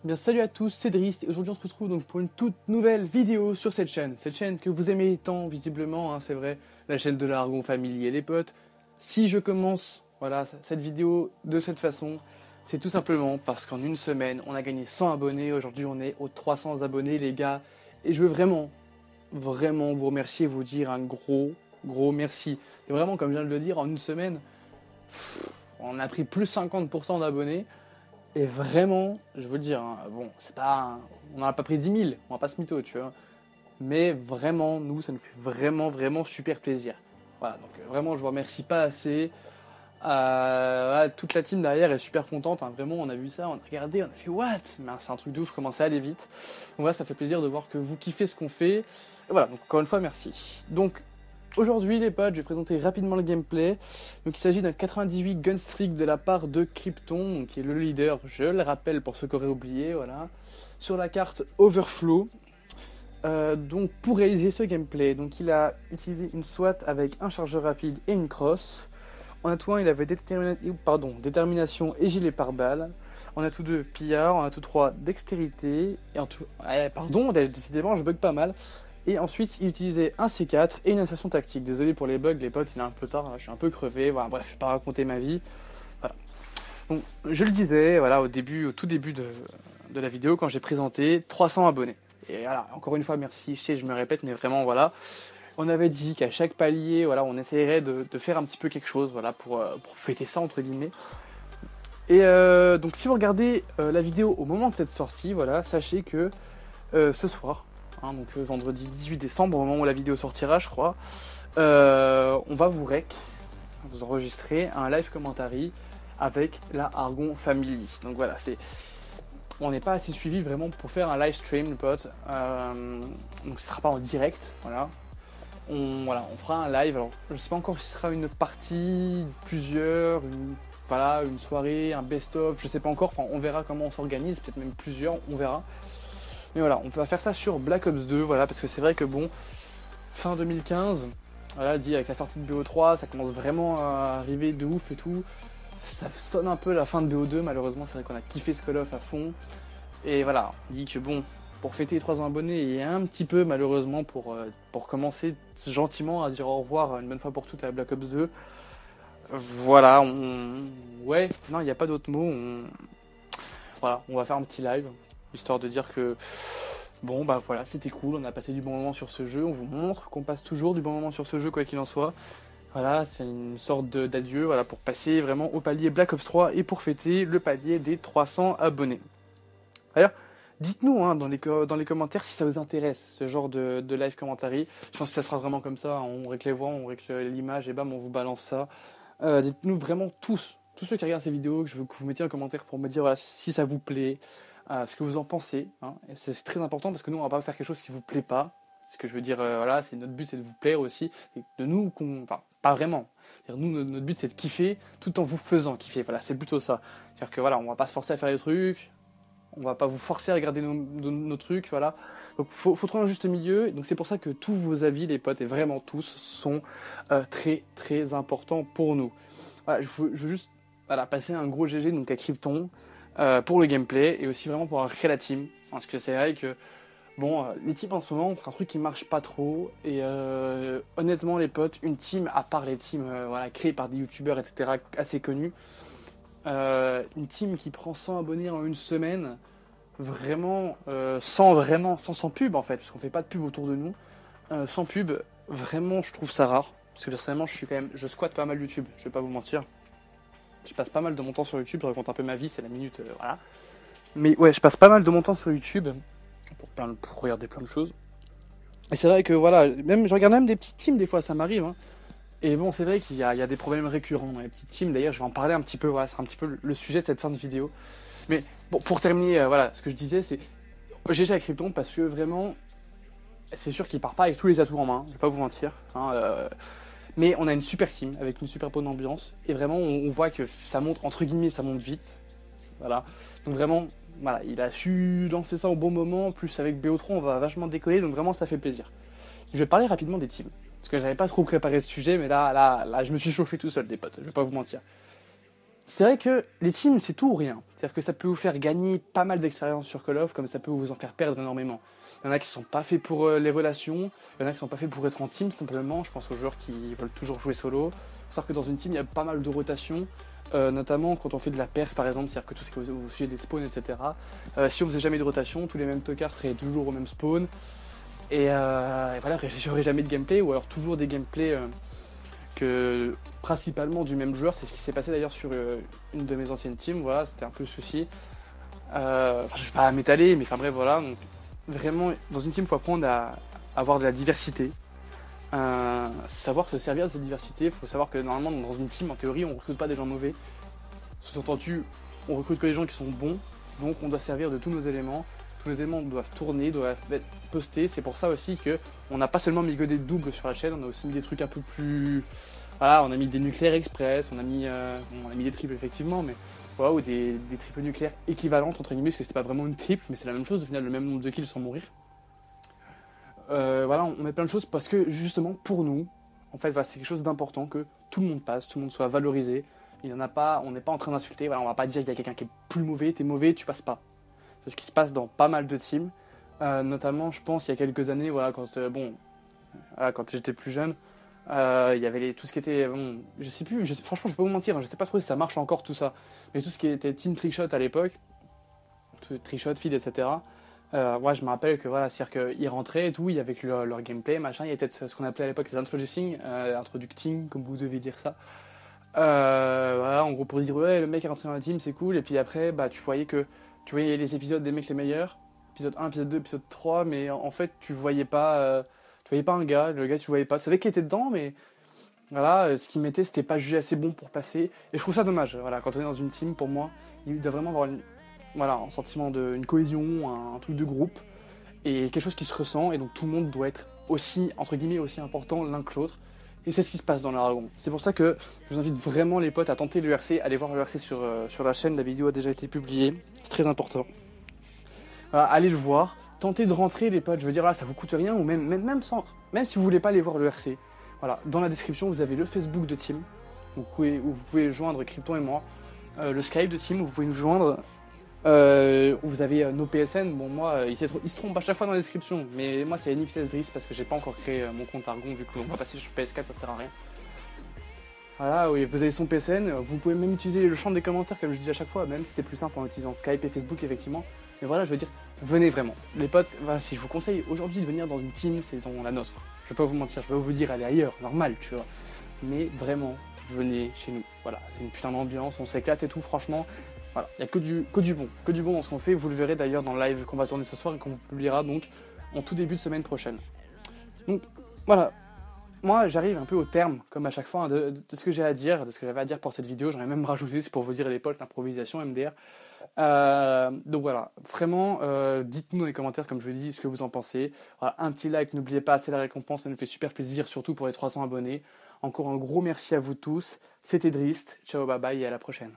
Bien salut à tous, c'est Drist et aujourd'hui on se retrouve donc pour une toute nouvelle vidéo sur cette chaîne que vous aimez tant visiblement, hein, c'est vrai, la chaîne de l'Argon Family et les potes. Si je commence cette vidéo de cette façon, c'est tout simplement parce qu'en une semaine on a gagné 100 abonnés, aujourd'hui on est aux 300 abonnés les gars, et je veux vraiment vous remercier et vous dire un gros merci. Et vraiment comme je viens de le dire, en une semaine, on a pris plus 50% d'abonnés. Et vraiment, je veux le dire, hein, bon, c'est pas, on n'en a pas pris 10 000, on va pas se mytho, tu vois. Mais vraiment, nous, ça nous fait vraiment super plaisir. Voilà, donc vraiment, je vous remercie pas assez. Toute la team derrière est super contente, hein, vraiment, on a vu ça, on a regardé, on a fait what? Mais c'est un truc de ouf, comment ça allait vite. Donc voilà, ça fait plaisir de voir que vous kiffez ce qu'on fait. Et voilà, donc encore une fois, merci. Donc, aujourd'hui les potes, je vais présenter rapidement le gameplay. Donc il s'agit d'un 98 gun streak de la part de Krypton, qui est le leader, je le rappelle pour ceux qui auraient oublié, voilà, sur la carte Overflow. Donc pour réaliser ce gameplay, donc il a utilisé une SWAT avec un chargeur rapide et une crosse. En atout 1, il avait détermination et gilet pare-balles. En atout 2, pillard. En atout 3, dextérité. Et en tout... décidément je bug pas mal. Et ensuite, il utilisait un C4 et une insertion tactique. Désolé pour les bugs, les potes, il est un peu tard, je suis un peu crevé. Voilà, bref, je vais pas raconter ma vie. Voilà. Donc, je le disais, voilà, au tout début de la vidéo, quand j'ai présenté 300 abonnés. Et voilà, encore une fois, merci. Je sais, je me répète, mais vraiment, voilà. On avait dit qu'à chaque palier, voilà, on essayerait de faire un petit peu quelque chose, voilà, pour fêter ça, entre guillemets. Et donc, si vous regardez la vidéo au moment de cette sortie, voilà, sachez que ce soir, donc vendredi 18 décembre, au moment où la vidéo sortira, je crois, on va vous enregistrer un live commentary avec la Argon Family. Donc voilà, on n'est pas assez suivi vraiment pour faire un live stream, le pote. Donc ce sera pas en direct, voilà. On fera un live. Alors je sais pas encore si ce sera une partie, plusieurs, une soirée, un best-of, je sais pas encore. Enfin, on verra comment on s'organise, peut-être même plusieurs, on verra. Mais voilà, on va faire ça sur Black Ops 2, voilà, parce que c'est vrai que bon, fin 2015, voilà, dit avec la sortie de BO3, ça commence vraiment à arriver de ouf et tout. Ça sonne un peu la fin de BO2, malheureusement, c'est vrai qu'on a kiffé ce Call of à fond. Et voilà, on dit que bon, pour fêter les 300 abonnés, et un petit peu malheureusement pour commencer gentiment à dire au revoir une bonne fois pour toutes à Black Ops 2. Voilà, ouais, non, il n'y a pas d'autre mot. Voilà, on va faire un petit live. Histoire de dire que bon bah voilà, c'était cool, on a passé du bon moment sur ce jeu, on vous montre qu'on passe toujours du bon moment sur ce jeu quoi qu'il en soit. Voilà, c'est une sorte d'adieu, voilà, pour passer vraiment au palier Black Ops 3 et pour fêter le palier des 300 abonnés. D'ailleurs, dites-nous dans les commentaires si ça vous intéresse ce genre de live commentary. Je pense que ça sera vraiment comme ça, on règle les voix, on règle l'image et bam on vous balance ça. Dites-nous vraiment tous ceux qui regardent ces vidéos, que je veux que vous mettiez en commentaire pour me dire voilà, si ça vous plaît. Ce que vous en pensez, hein. C'est très important parce que nous on va pas faire quelque chose qui vous plaît pas. Ce que je veux dire, voilà, notre but c'est de vous plaire aussi, et de nous, enfin pas vraiment. Nous notre but c'est de kiffer tout en vous faisant kiffer. Voilà, c'est plutôt ça. C'est-à-dire que voilà, on va pas se forcer à faire des trucs, on va pas vous forcer à regarder nos trucs, voilà. Donc faut trouver un juste milieu. Donc c'est pour ça que tous vos avis, les potes, et vraiment tous, sont très importants pour nous. Voilà, je veux juste passer un gros GG donc à Krypton. Pour le gameplay et aussi vraiment pour recréer la team, parce que c'est vrai que bon, les teams en ce moment c'est un truc qui marche pas trop et honnêtement les potes, une team à part les teams créées par des youtubeurs etc assez connus, une team qui prend 100 abonnés en une semaine vraiment sans pub en fait, parce qu'on fait pas de pub autour de nous, sans pub, vraiment je trouve ça rare, parce que personnellement je squatte pas mal YouTube, je vais pas vous mentir. Je passe pas mal de mon temps sur YouTube, je raconte un peu ma vie, c'est la minute, voilà. Mais ouais, je passe pas mal de mon temps sur YouTube pour regarder plein de choses. Et c'est vrai que voilà, je regarde même des petites teams des fois, ça m'arrive. Hein. Et bon, c'est vrai qu'il y a des problèmes récurrents dans les petites teams. D'ailleurs, je vais en parler un petit peu, voilà, c'est un petit peu le sujet de cette fin de vidéo. Mais bon, pour terminer, voilà, ce que je disais, c'est GG à Krypton parce que vraiment, c'est sûr qu'il part pas avec tous les atouts en main, je vais pas vous mentir. Hein, mais on a une super team avec une super bonne ambiance et vraiment on voit que ça monte entre guillemets, ça monte vite. Voilà. Donc vraiment, voilà, il a su lancer ça au bon moment. Plus avec BO3, on va vachement décoller. Donc vraiment, ça fait plaisir. Je vais parler rapidement des teams parce que j'avais pas trop préparé ce sujet, mais là, je me suis chauffé tout seul, des potes. Je vais pas vous mentir. c'est vrai que les teams, c'est tout ou rien. C'est-à-dire que ça peut vous faire gagner pas mal d'expérience sur Call of, comme ça peut vous en faire perdre énormément. Il y en a qui sont pas faits pour les relations, il y en a qui sont pas faits pour être en team simplement. Je pense aux joueurs qui veulent toujours jouer solo. C'est-à-dire que dans une team, il y a pas mal de rotation, notamment quand on fait de la perf par exemple, c'est-à-dire que tout ce qui est au sujet des spawns, etc. Si on faisait jamais de rotation, tous les mêmes tocards seraient toujours au même spawn. Et voilà, j'aurais jamais de gameplay, ou alors toujours des gameplays que principalement du même joueur. C'est ce qui s'est passé d'ailleurs sur une de mes anciennes teams. Voilà, c'était un peu le souci. Je vais pas m'étaler, mais enfin bref, voilà. Donc, vraiment, dans une team, il faut apprendre à avoir de la diversité. Savoir se servir de cette diversité. Il faut savoir que normalement, dans une team, en théorie, on ne recrute pas des gens mauvais. Sous-entendu, on recrute que des gens qui sont bons. Donc, on doit servir de tous nos éléments. Tous les éléments doivent tourner, doivent être postés. C'est pour ça aussi qu'on n'a pas seulement mis que des doubles sur la chaîne, on a aussi mis des trucs un peu plus... Voilà, on a mis des nucléaires express, on a mis des triples effectivement, mais voilà, ou des triples nucléaires équivalentes entre guillemets, parce que c'est pas vraiment une triple, mais c'est la même chose, au final le même nombre de kills sans mourir. Voilà, on met plein de choses parce que justement pour nous, en fait, voilà, c'est quelque chose d'important que tout le monde passe, tout le monde soit valorisé. Il y en a pas, on n'est pas en train d'insulter, voilà, on va pas dire qu'il y a quelqu'un qui est plus mauvais, t'es mauvais, tu passes pas. C'est ce qui se passe dans pas mal de teams, notamment je pense il y a quelques années, voilà, quand j'étais plus jeune. Il y avait tout ce qui était, bon, je sais plus, franchement je vais pas vous mentir, je sais pas trop si ça marche encore tout ça, mais tout ce qui était team trickshot à l'époque, trickshot, feed, etc. Ouais, je me rappelle que voilà, c'est-à-dire qu'ils rentraient et tout, il y avait leur gameplay, machin, il y avait peut-être ce qu'on appelait à l'époque les introducing, introducting, comme vous devez dire ça. Voilà, en gros pour dire ouais, le mec est rentré dans la team, c'est cool, et puis après, bah tu voyais les épisodes des mecs les meilleurs, épisode 1, épisode 2, épisode 3, mais en fait tu voyais pas un gars, le gars tu voyais pas, tu savais qu'il était dedans, mais voilà, ce qu'il mettait c'était pas jugé assez bon pour passer, et je trouve ça dommage, voilà, quand on est dans une team, pour moi, il doit vraiment avoir un sentiment une cohésion, un truc de groupe, et quelque chose qui se ressent, et donc tout le monde doit être aussi, entre guillemets, aussi important l'un que l'autre, et c'est ce qui se passe dans l'Aragon. C'est pour ça que je vous invite vraiment les potes à tenter l'ERC, allez voir l'ERC sur la chaîne, la vidéo a déjà été publiée, c'est très important. Voilà, allez le voir, tentez de rentrer les potes, je veux dire là ça vous coûte rien, ou même si vous voulez pas aller voir l'ERC. Voilà, dans la description vous avez le Facebook de Team, où vous pouvez joindre Krypton et moi, le Skype de Team où vous pouvez nous joindre, où vous avez nos PSN. Bon moi ils se trompent à chaque fois dans la description, mais moi c'est NXS Driss parce que j'ai pas encore créé mon compte Argon vu qu'on va passer sur PS4, ça sert à rien. Voilà, oui, vous avez son PSN, vous pouvez même utiliser le champ des commentaires comme je dis à chaque fois, même si c'est plus simple en utilisant Skype et Facebook effectivement. Mais voilà, je veux dire, venez vraiment. Les potes, voilà, si je vous conseille aujourd'hui de venir dans une team, c'est dans la nôtre. Je vais pas vous mentir, je vais pas vous dire aller ailleurs, normal, tu vois. Mais vraiment, venez chez nous. Voilà, c'est une putain d'ambiance, on s'éclate et tout, franchement. Voilà, il n'y a que du bon dans ce qu'on fait. Vous le verrez d'ailleurs dans le live qu'on va tourner ce soir et qu'on publiera donc en tout début de semaine prochaine. Donc voilà, moi j'arrive un peu au terme, comme à chaque fois, de ce que j'ai à dire, de ce que j'avais à dire pour cette vidéo. J'en ai même rajouté, c'est pour vous dire les potes, l'improvisation MDR. Donc voilà, vraiment, dites-nous dans les commentaires, comme je vous dis, ce que vous en pensez. Voilà, un petit like, n'oubliez pas, c'est la récompense, ça nous fait super plaisir, surtout pour les 300 abonnés. Encore un gros merci à vous tous. C'était Drist, ciao, bye bye et à la prochaine.